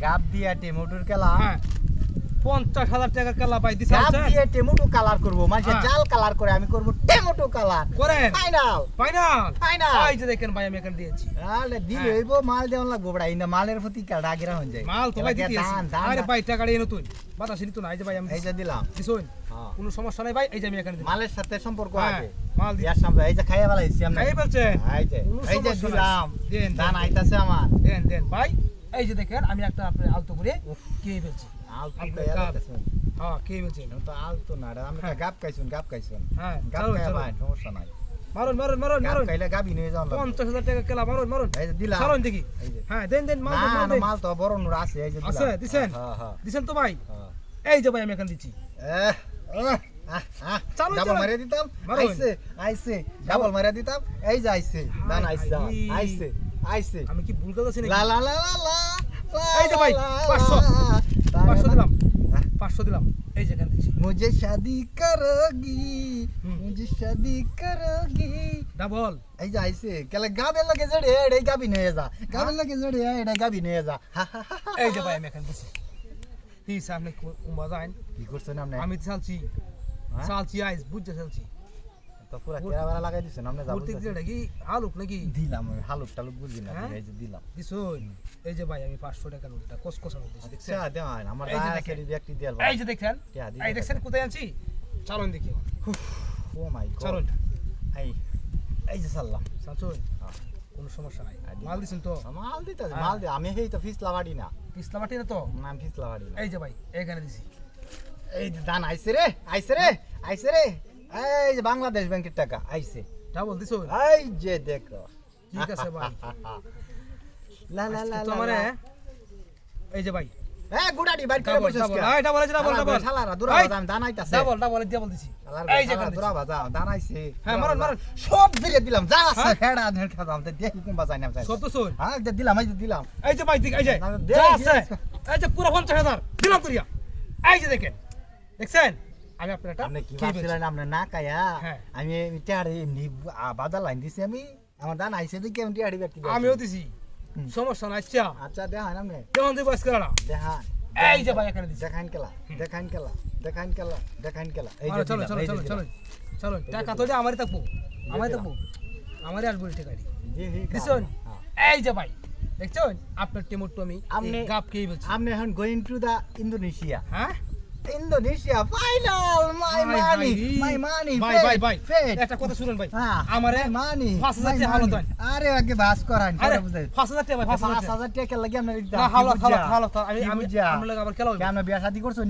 গাব দিয়া টমেটোর কেলা হ্যাঁ 50,000 টাকা কেলা পাই দিছ গাব দিয়ে টমেটো কালার করব মানে হ্যাঁ। জাল কালার করে আমি করব টমেটো কালার করেন ফাইনাল ফাইনাল ফাইনাল এই যে দেখেন ভাই আমি এখানে দিয়েছি আলে দিল হ্যাঁ। হইব মাল দেওয়ান লাগবো বড়া ইনা মালের প্রতি কাটা আগেরা হন যায় মাল তো ভাই দিতেছি দান, দান, আরে দান। ভাই টাকাটা এনে তুই বাতাসি নিত না এই যে ভাই আমি এই যে দিলাম দিছুন হ্যাঁ। কোনো সমস্যা নাই ভাই এই যে আমি এখানে দিলাম মালের সাথে সম্পর্ক হ্যাঁ, আছে মাল দি ইয়ার সামনে এই যে খাইয়া ফেলাইছি আমরা এই বলছেন এই যে কোনো এই যে সমস্যা নাই। দিলাম দেন, দান দেন, আইতাছে আমার দেন দেন ভাই এই যে দেখেন আমি একটা আপনি আলতো করে কে ফেলছি আলতো আপনি কইয়া গাব। দিতেছেন হ্যাঁ কে ফেলছি তো আলতো না রে আমি তো হ্যাঁ। গাব খাইছুন হ্যাঁ গাব চলুন খাইয়া চলুন ভাই সমস্যা নাই মারুন মারুন মারুন গাব মারুন খাইলে গাবি নিয়ে যাও 50,000 টাকা কেলা মারুন মারুন এই যে দিলাম চলুন দেখি এই যে হ্যাঁ দেন দেন মাল না দেন, মাল না দেন মাল তো বড় নুর আছে এই যে দিলাম আছে, দিছেন? হ্যাঁ হ্যাঁ দিছেন তো ভাই হ্যাঁ এই যে ভাই আমি এখানে দিচ্ছি চালু, ডাবল চালু। মারিয়া দিতাম মারুন। আইছে আইছে ডাবল মারিয়া দিতাম এই যে আইছে দান হাই, আইছে হাই। আইছে আইছে আমি কি ভুল করতেছি নাকি লা লা লা লা লা এই যে ভাই, 500 500 দিলাম 500 দিলাম এই যে এখানে দিচ্ছি मुझे शादी करोगी হুম। मुझे शादी करोगी ডাবল এই যে আইছে কেলে গাবে লাগে জড়ে এই গাবি নিয়ে যা গাবে লাগে জড়ে এই গাবি নিয়ে যা এই যে ভাই আমি এখানে দিচ্ছি কি সামনে কুম্বা যান কি করছেন আপনি আমি চালছি হ্যাঁ? চালছি আইস বুঝতে চালছি তো পুরো কেরাবারা লাগাই দিছেন আপনি যা প্রত্যেক দিন নাকি আলুক নাকি দিলাম আমি হালুক টালুক বুঝি না হ্যাঁ? এই যে দিলাম দিছুন এই যে ভাই আমি 500 টাকা নোটটা কসকসানো দিছি দেখছেন আচ্ছা দেন আমার এই যে রায় দেখেন। সেরি ব্যক্তি দেল এই যে দেখেন টিয়া দিছে এই দেখছেন কোথায় আনছি চালুন দেখি ও মাই গড চালুন এই যে সাল্লাম চালুন হ্যাঁ। কোনো সমস্যা নাই আর দিলাম। মাল দিছেন তো মাল দিতে হ্যাঁ। মাল দে আমি হেই তো ফিস লাগাড়ি না পিছলা মাটি না তো নাম ফিস লাগাড়ি না এই যে ভাই এখানে দিছি এই যে দান আইছে রে আইছে রে আইছে রে এই যে বাংলাদেশ ব্যাংকের টাকা আইছে ডাবল দিছুন এই যে দেখো ঠিক আছে ভাই লা লা লা আজকে তো লা আমারে এই যে ভাই এ গুডাডি বাইর করে ডাবল বসেছ ডাবল কে এই ডাবল আছে ডাবল ডাবল শালারা দুরা এই, বাজাম দান আইতাছে ডাবল ডাবল ডাবল দিছি এই যে এখানে দুরা দিছি। বাজাম দান আইছে হ্যাঁ, মারুন, মারুন। সব দিলে দিলাম যা আছে হ্যাঁ? হেডা ধর খাদাম তে দেখি কোন বাজাই না সব তো শুন হ্যাঁ যে দিলাম এই যে দিলাম এই যে ভাই দিক এই যে না, দে, যা দিয়ে আছে এই যে পুরো 50,000 দিলাম করিয়া এই যে দেখেন দেখছেন আমি আপনার এটা আপনি কি কি বলছি? ভাবছিলেন আপনি না কায়া হ্যাঁ। আমি টিয়াড়ি এমনি বাজার লাইন দিছি আমি আমার দান আইছে দেখি আমি টিয়াড়ি ব্যক্তি আমিও দিছি হুম। সমস্যা নাই আচ্ছা আচ্ছা দেখান আপনি কেমন দিব আজকে না দেখান এই যে ভাই এখানে দিছি দেখান কেলা দেখান কেলা দেখান কেলা দেখান কেলা এই যে চলো দিলাম, চলো এই যে চলো চলো দিলাম। চলো টাকা তো যে আমারই থাকবো আমারই থাকবো আমারই আসবো এই টাকা জি, জি, দিছুন হ্যাঁ। এই যে ভাই দেখছেন আপনার টেমোটো আমি আপনি- গাপ খেয়ে বলছি আপনি এখন গোয়িং টু দা ইন্দোনেশিয়া হ্যাঁ ইন্দোনেশিয়া ফাইনাল মাই মানি মাই মানি ভাই ভাই ভাই ফেট একটা কথা শুনুন ভাই হ্যাঁ আমারে মানি 5,000 টাকা হাওলাত দেন। আরে আগে বাস করান আরে করে বুঝাই 5,000 টাকা ভাই 5,000 টাকা 5000 টাকা লাগে আপনার না হাওলাত হাওলাত হাওলাত আমি কি আমি বুঝা? আমরা আবার খেলা হইবো আপনি বিয়া শাদী করছেন